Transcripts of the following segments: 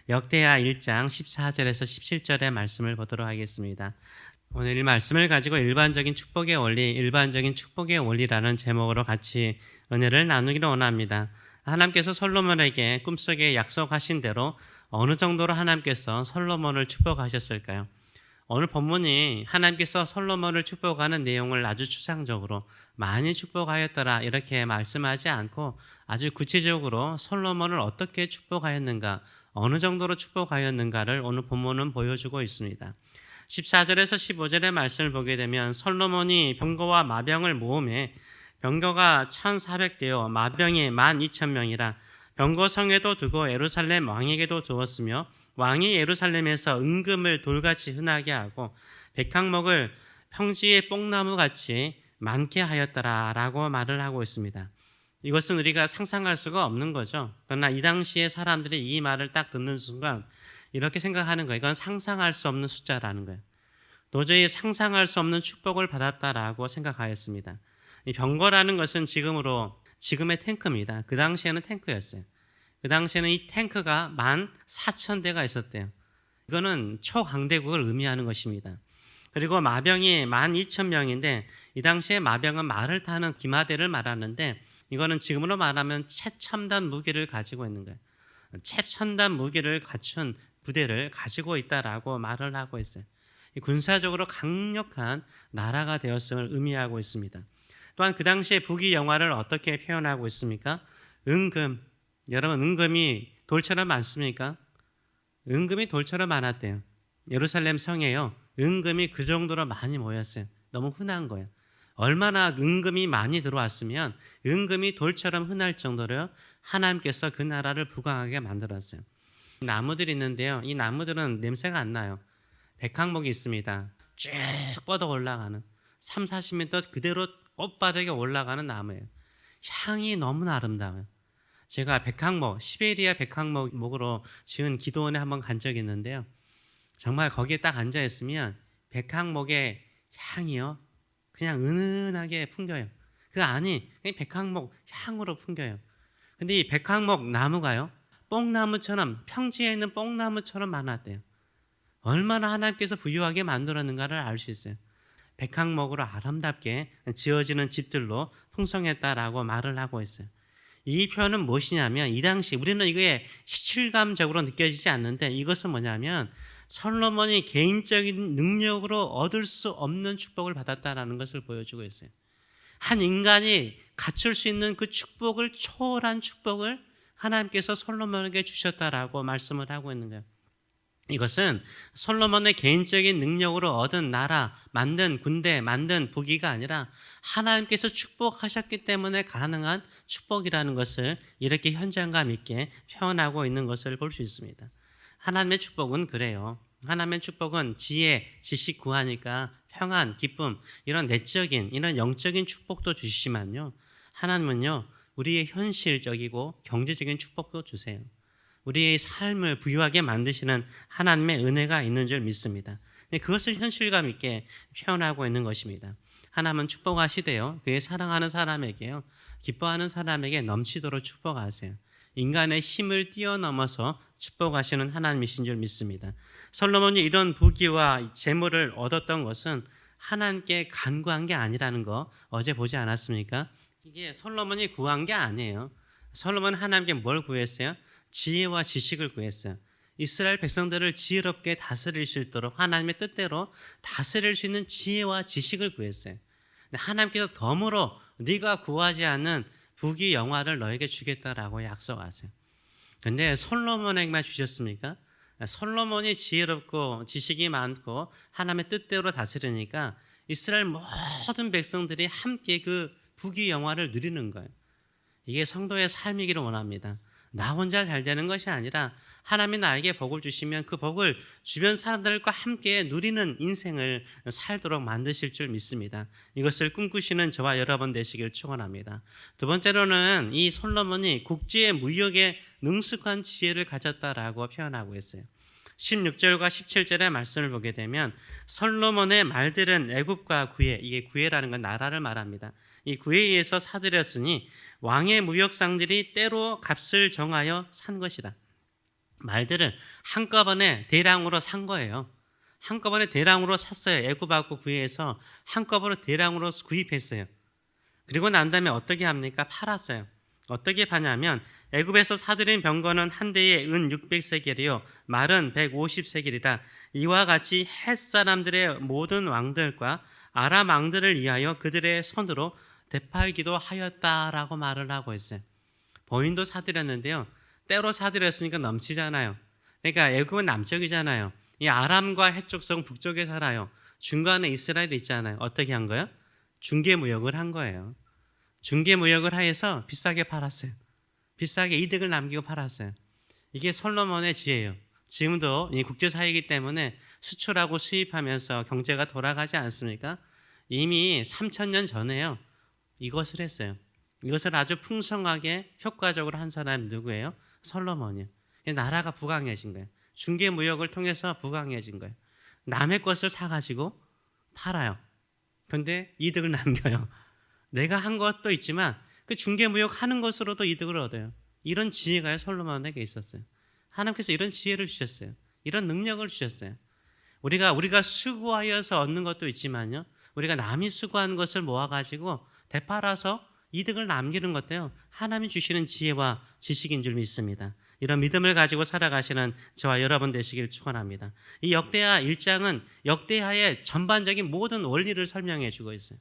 역대하 1장 14절에서 17절의 말씀을 보도록 하겠습니다. 오늘 이 말씀을 가지고 일반적인 축복의 원리라는 제목으로 같이 은혜를 나누기를 원합니다. 하나님께서 솔로몬에게 꿈속에 약속하신 대로 어느 정도로 하나님께서 솔로몬을 축복하셨을까요? 오늘 본문이 하나님께서 솔로몬을 축복하는 내용을 아주 추상적으로 많이 축복하였더라 이렇게 말씀하지 않고 아주 구체적으로 솔로몬을 어떻게 축복하였는가, 어느 정도로 축복하였는가를 오늘 본문은 보여주고 있습니다. 14절에서 15절의 말씀을 보게 되면 솔로몬이 병거와 마병을 모음해 병거가 1,400대요 마병이 12,000명이라 병거성에도 두고 예루살렘 왕에게도 두었으며 왕이 예루살렘에서 은금을 돌같이 흔하게 하고 백항목을 평지의 뽕나무같이 많게 하였더라라고 말을 하고 있습니다. 이것은 우리가 상상할 수가 없는 거죠. 그러나 이 당시에 사람들이 이 말을 딱 듣는 순간 이렇게 생각하는 거예요. 이건 상상할 수 없는 숫자라는 거예요. 도저히 상상할 수 없는 축복을 받았다라고 생각하였습니다. 이 병거라는 것은 지금의 탱크입니다. 그 당시에는 탱크였어요. 그 당시에는 이 탱크가 14,000대가 있었대요. 이거는 초강대국을 의미하는 것입니다. 그리고 마병이 12,000명인데 이 당시에 마병은 말을 타는 기마대를 말하는데 이거는 지금으로 말하면 최첨단 무기를 가지고 있는 거예요. 최첨단 무기를 갖춘 부대를 가지고 있다라고 말을 하고 있어요. 군사적으로 강력한 나라가 되었음을 의미하고 있습니다. 또한 그 당시에 북위 영화를 어떻게 표현하고 있습니까? 은금. 여러분, 은금이 돌처럼 많습니까? 은금이 돌처럼 많았대요. 예루살렘 성에요, 은금이 그 정도로 많이 모였어요. 너무 흔한 거예요. 얼마나 은금이 많이 들어왔으면 은금이 돌처럼 흔할 정도로 하나님께서 그 나라를 부강하게 만들었어요. 나무들이 있는데요, 이 나무들은 냄새가 안 나요. 백항목이 있습니다. 쭉 뻗어 올라가는 3, 40m 그대로 꽃바르게 올라가는 나무예요. 향이 너무나 아름다워요. 제가 시베리아 백항목으로 지은 기도원에 한번 간 적이 있는데요, 정말 거기에 딱 앉아있으면 백항목의 향이요 그냥 은은하게 풍겨요. 그 안이 그냥 백항목 향으로 풍겨요. 근데 이 백항목 나무가요, 뽕나무처럼, 평지에 있는 뽕나무처럼 많았대요. 얼마나 하나님께서 부유하게 만들었는가를 알 수 있어요. 백항목으로 아름답게 지어지는 집들로 풍성했다라고 말을 하고 있어요. 이 표현은 무엇이냐면, 이 당시 우리는 이게 실감적으로 느껴지지 않는데 이것은 뭐냐면 솔로몬이 개인적인 능력으로 얻을 수 없는 축복을 받았다라는 것을 보여주고 있어요. 한 인간이 갖출 수 있는 그 축복을, 초월한 축복을 하나님께서 솔로몬에게 주셨다라고 말씀을 하고 있는 거예요. 이것은 솔로몬의 개인적인 능력으로 얻은 나라, 만든 군대, 만든 부귀가 아니라 하나님께서 축복하셨기 때문에 가능한 축복이라는 것을 이렇게 현장감 있게 표현하고 있는 것을 볼 수 있습니다. 하나님의 축복은 그래요. 하나님의 축복은 지혜, 지식 구하니까 평안, 기쁨, 이런 내적인, 이런 영적인 축복도 주시지만요, 하나님은요, 우리의 현실적이고 경제적인 축복도 주세요. 우리의 삶을 부유하게 만드시는 하나님의 은혜가 있는 줄 믿습니다. 그것을 현실감 있게 표현하고 있는 것입니다. 하나님은 축복하시되요, 그의 사랑하는 사람에게요, 기뻐하는 사람에게 넘치도록 축복하세요. 인간의 힘을 뛰어넘어서 축복하시는 하나님이신 줄 믿습니다. 솔로몬이 이런 부귀와 재물을 얻었던 것은 하나님께 간구한 게 아니라는 거 어제 보지 않았습니까? 이게 솔로몬이 구한 게 아니에요. 솔로몬은 하나님께 뭘 구했어요? 지혜와 지식을 구했어요. 이스라엘 백성들을 지혜롭게 다스릴 수 있도록 하나님의 뜻대로 다스릴 수 있는 지혜와 지식을 구했어요. 하나님께서 덤으로 네가 구하지 않는 부귀 영화를 너에게 주겠다라고 약속하세요. 근데 솔로몬에게만 주셨습니까? 솔로몬이 지혜롭고 지식이 많고 하나님의 뜻대로 다스리니까 이스라엘 모든 백성들이 함께 그 부귀 영화를 누리는 거예요. 이게 성도의 삶이기를 원합니다. 나 혼자 잘 되는 것이 아니라 하나님이 나에게 복을 주시면 그 복을 주변 사람들과 함께 누리는 인생을 살도록 만드실 줄 믿습니다. 이것을 꿈꾸시는 저와 여러분 되시길 축원합니다. 두 번째로는 이 솔로몬이 국제 무역에 능숙한 지혜를 가졌다라고 표현하고 있어요. 16절과 17절의 말씀을 보게 되면 솔로몬의 말들은 애굽과 구에, 이게 구에라는 건 나라를 말합니다. 이 구에 의해서 사들였으니 왕의 무역상들이 때로 값을 정하여 산 것이다. 말들을 한꺼번에 대량으로 산 거예요. 한꺼번에 대량으로 샀어요. 애굽하고 구해서 한꺼번에 대량으로 구입했어요. 그리고 난 다음에 어떻게 합니까? 팔았어요. 어떻게 파냐면 애굽에서 사들인 병거는 한 대에 은 600세겔이요 말은 150세겔이라 이와 같이 헷 사람들의 모든 왕들과 아람 왕들을 위하여 그들의 손으로 되팔기도 하였다라고 말을 하고 있어요. 본인도 사들였는데요. 때로 사들였으니까 넘치잖아요. 그러니까 애굽은 남쪽이잖아요. 이 아람과 해쪽성 북쪽에 살아요. 중간에 이스라엘이 있잖아요. 어떻게 한 거예요? 중개무역을 한 거예요. 중개무역을 하여서 비싸게 팔았어요. 비싸게 이득을 남기고 팔았어요. 이게 솔로몬의 지혜예요. 지금도 이 국제사회이기 때문에 수출하고 수입하면서 경제가 돌아가지 않습니까? 이미 3,000년 전에요. 이것을 했어요. 이것을 아주 풍성하게 효과적으로 한 사람이 누구예요? 솔로몬이에요. 나라가 부강해진 거예요. 중개무역을 통해서 부강해진 거예요. 남의 것을 사가지고 팔아요. 그런데 이득을 남겨요. 내가 한 것도 있지만 그 중개무역 하는 것으로도 이득을 얻어요. 이런 지혜가 솔로몬에게 있었어요. 하나님께서 이런 지혜를 주셨어요. 이런 능력을 주셨어요. 우리가 수고하여서 얻는 것도 있지만요. 우리가 남이 수고한 것을 모아가지고 되팔아서 이득을 남기는 것도요. 하나님이 주시는 지혜와 지식인 줄 믿습니다. 이런 믿음을 가지고 살아가시는 저와 여러분 되시길 축원합니다. 이 역대하 1장은 역대하의 전반적인 모든 원리를 설명해 주고 있어요.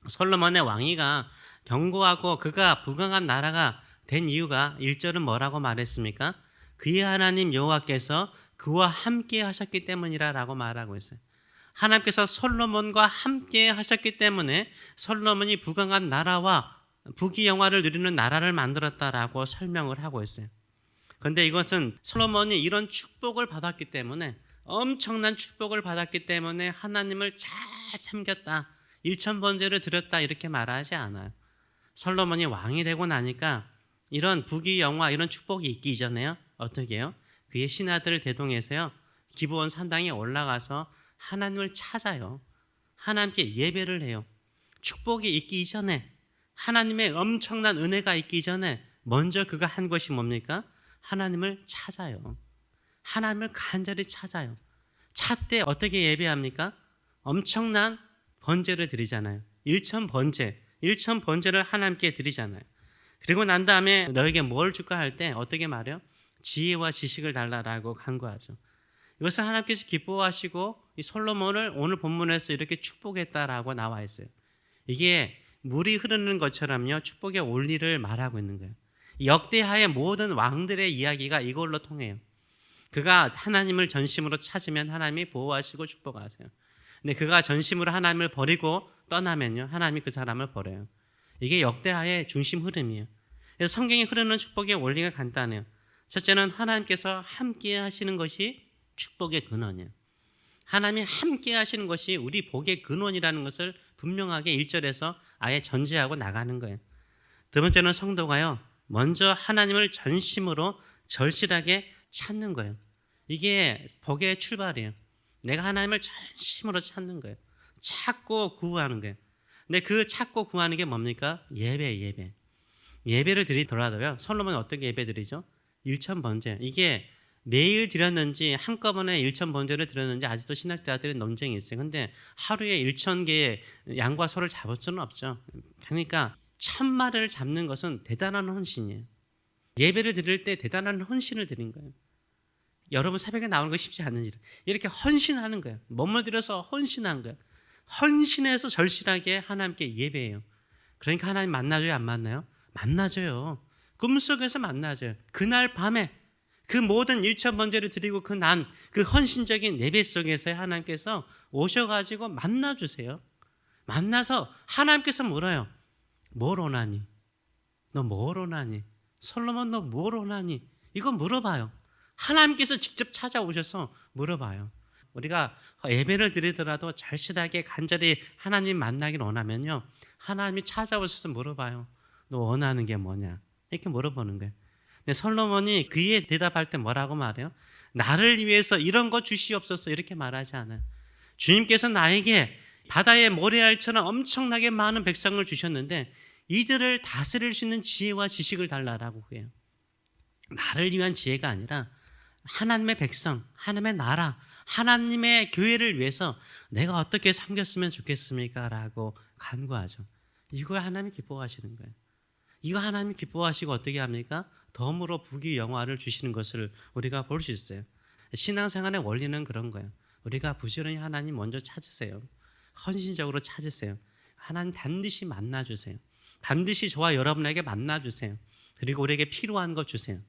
솔로몬의 왕위가 견고하고 그가 부강한 나라가 된 이유가 1절은 뭐라고 말했습니까? 그의 하나님 여호와께서 그와 함께 하셨기 때문이라고 말하고 있어요. 하나님께서 솔로몬과 함께 하셨기 때문에 솔로몬이 부강한 나라와 부귀영화를 누리는 나라를 만들었다라고 설명을 하고 있어요. 그런데 이것은 솔로몬이 이런 축복을 받았기 때문에 엄청난 축복을 받았기 때문에 하나님을 잘 섬겼다. 일천번제를 드렸다 이렇게 말하지 않아요. 솔로몬이 왕이 되고 나니까 이런 부귀영화 이런 축복이 있기 이전에요. 어떻게 해요? 그의 신하들을 대동해서요. 기브온 산당에 올라가서 하나님을 찾아요. 하나님께 예배를 해요. 축복이 있기 이전에 하나님의 엄청난 은혜가 있기 전에 먼저 그가 한 것이 뭡니까? 하나님을 찾아요. 하나님을 간절히 찾아요. 찾되 어떻게 예배합니까? 엄청난 번제를 드리잖아요. 일천번제를 하나님께 드리잖아요. 그리고 난 다음에 너에게 뭘 줄까 할 때 어떻게 말해요? 지혜와 지식을 달라라고 간구하죠. 이것을 하나님께서 기뻐하시고 이 솔로몬을 오늘 본문에서 이렇게 축복했다라고 나와 있어요. 이게 물이 흐르는 것처럼요. 축복의 원리를 말하고 있는 거예요. 역대하의 모든 왕들의 이야기가 이걸로 통해요. 그가 하나님을 전심으로 찾으면 하나님이 보호하시고 축복하세요. 근데 그가 전심으로 하나님을 버리고 떠나면요. 하나님이 그 사람을 버려요. 이게 역대하의 중심 흐름이에요. 그래서 성경에 흐르는 축복의 원리가 간단해요. 첫째는 하나님께서 함께 하시는 것이 축복의 근원이에요. 하나님이 함께 하시는 것이 우리 복의 근원이라는 것을 분명하게 1절에서 아예 전제하고 나가는 거예요. 두 번째는 성도가요. 먼저 하나님을 전심으로 절실하게 찾는 거예요. 이게 복의 출발이에요. 내가 하나님을 전심으로 찾는 거예요. 찾고 구하는 거예요. 근데 그 찾고 구하는 게 뭡니까? 예배를 드리더라도요. 솔로몬이 어떻게 예배 드리죠? 일천번제. 이게 매일 드렸는지 한꺼번에 일천번제를 드렸는지 아직도 신학자들의 논쟁이 있어요. 근데 하루에 1,000개의 양과 소를 잡을 수는 없죠. 그러니까 1,000마리를 잡는 것은 대단한 헌신이에요. 예배를 드릴 때 대단한 헌신을 드린 거예요. 여러분 새벽에 나오는 거 쉽지 않은 일. 이렇게 헌신하는 거예요. 몸을 들여서 헌신한 거예요. 헌신해서 절실하게 하나님께 예배해요. 그러니까 하나님 만나줘요, 안 만나요? 만나줘요. 꿈속에서 만나줘요. 그날 밤에 그 모든 일천번제를 드리고 그 헌신적인 예배 속에서 하나님께서 오셔가지고 만나주세요. 만나서 하나님께서 물어요. 뭘 원하니? 너 뭘 원하니? 솔로몬 너 뭘 원하니? 이거 물어봐요. 하나님께서 직접 찾아오셔서 물어봐요. 우리가 예배를 드리더라도 절실하게 간절히 하나님 만나기를 원하면요. 하나님이 찾아오셔서 물어봐요. 너 원하는 게 뭐냐? 이렇게 물어보는 거예요. 근데 솔로몬이 그에 대답할 때 뭐라고 말해요? 나를 위해서 이런 거 주시옵소서 이렇게 말하지 않아요. 주님께서 나에게 바다의 모래알처럼 엄청나게 많은 백성을 주셨는데 이들을 다스릴 수 있는 지혜와 지식을 달라라고 해요. 나를 위한 지혜가 아니라 하나님의 백성, 하나님의 나라, 하나님의 교회를 위해서 내가 어떻게 섬겼으면 좋겠습니까? 라고 간구하죠. 이걸 하나님이 기뻐하시는 거예요. 이거 하나님이 기뻐하시고 어떻게 합니까? 덤으로 부귀 영화를 주시는 것을 우리가 볼 수 있어요. 신앙생활의 원리는 그런 거예요. 우리가 부지런히 하나님 먼저 찾으세요. 헌신적으로 찾으세요. 하나님 반드시 만나주세요. 반드시 저와 여러분에게 만나주세요. 그리고 우리에게 필요한 것 주세요.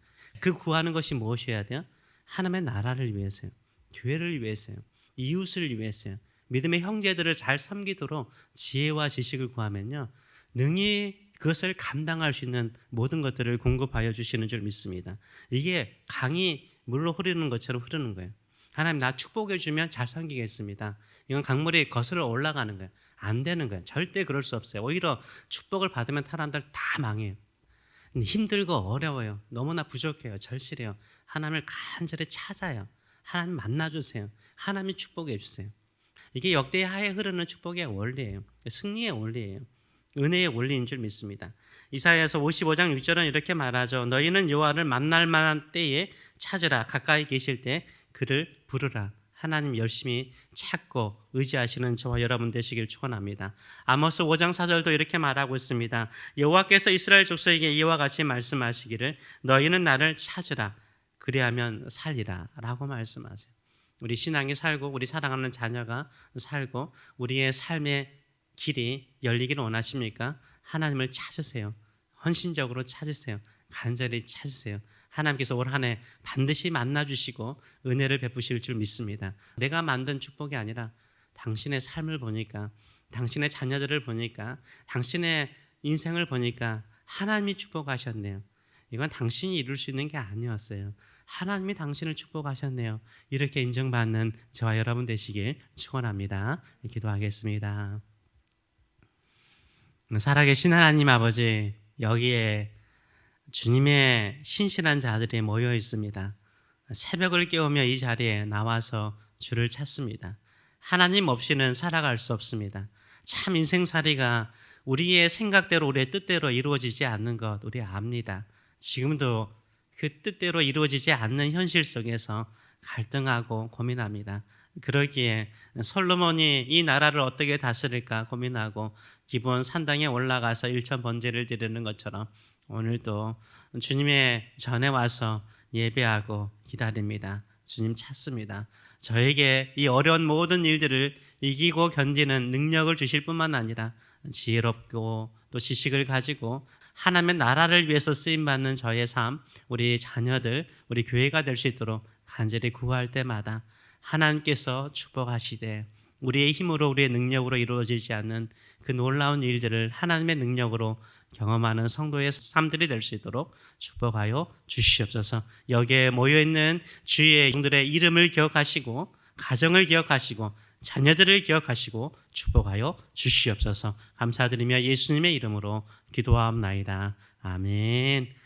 그 구하는 것이 무엇이어야 돼요? 하나님의 나라를 위해서요. 교회를 위해서요. 이웃을 위해서요. 믿음의 형제들을 잘 섬기도록 지혜와 지식을 구하면요, 능히 그것을 감당할 수 있는 모든 것들을 공급하여 주시는 줄 믿습니다. 이게 강이 물로 흐르는 것처럼 흐르는 거예요. 하나님 나 축복해 주면 잘 섬기겠습니다. 이건 강물이 거슬러 올라가는 거예요. 안 되는 거예요. 절대 그럴 수 없어요. 오히려 축복을 받으면 사람들 다 망해요. 힘들고 어려워요. 너무나 부족해요. 절실해요. 하나님을 간절히 찾아요. 하나님 만나주세요. 하나님이 축복해 주세요. 이게 역대하에 흐르는 축복의 원리예요. 승리의 원리예요. 은혜의 원리인 줄 믿습니다. 이사야서 55장 6절은 이렇게 말하죠. 너희는 여호와를 만날 만한 때에 찾으라. 가까이 계실 때 그를 부르라. 하나님 열심히 찾고 의지하시는 저와 여러분 되시길 축원합니다. 아모스 5장 4절도 이렇게 말하고 있습니다. 여호와께서 이스라엘 족속에게 이와 같이 말씀하시기를 너희는 나를 찾으라. 그리하면 살리라. 라고 말씀하세요. 우리 신앙이 살고 우리 사랑하는 자녀가 살고 우리의 삶의 길이 열리기를 원하십니까? 하나님을 찾으세요. 헌신적으로 찾으세요. 간절히 찾으세요. 하나님께서 올 한 해 반드시 만나주시고 은혜를 베푸실 줄 믿습니다. 내가 만든 축복이 아니라 당신의 삶을 보니까, 당신의 자녀들을 보니까, 당신의 인생을 보니까 하나님이 축복하셨네요. 이건 당신이 이룰 수 있는 게 아니었어요. 하나님이 당신을 축복하셨네요. 이렇게 인정받는 저와 여러분 되시길 축원합니다. 기도하겠습니다. 살아계신 하나님 아버지, 여기에 주님의 신실한 자들이 모여 있습니다. 새벽을 깨우며 이 자리에 나와서 주를 찾습니다. 하나님 없이는 살아갈 수 없습니다. 참 인생살이가 우리의 생각대로 우리의 뜻대로 이루어지지 않는 것 우리 압니다. 지금도 그 뜻대로 이루어지지 않는 현실 속에서 갈등하고 고민합니다. 그러기에 솔로몬이 이 나라를 어떻게 다스릴까 고민하고 기브온 산당에 올라가서 일천 번제를 드리는 것처럼 오늘도 주님의 전에 와서 예배하고 기다립니다. 주님 찾습니다. 저에게 이 어려운 모든 일들을 이기고 견디는 능력을 주실 뿐만 아니라 지혜롭고 또 지식을 가지고 하나님의 나라를 위해서 쓰임받는 저의 삶, 우리 자녀들, 우리 교회가 될 수 있도록 간절히 구할 때마다 하나님께서 축복하시되 우리의 힘으로 우리의 능력으로 이루어지지 않는 그 놀라운 일들을 하나님의 능력으로 경험하는 성도의 삶들이 될 수 있도록 축복하여 주시옵소서. 여기에 모여있는 주의 종들의 이름을 기억하시고 가정을 기억하시고 자녀들을 기억하시고 축복하여 주시옵소서. 감사드리며 예수님의 이름으로 기도하옵나이다. 아멘.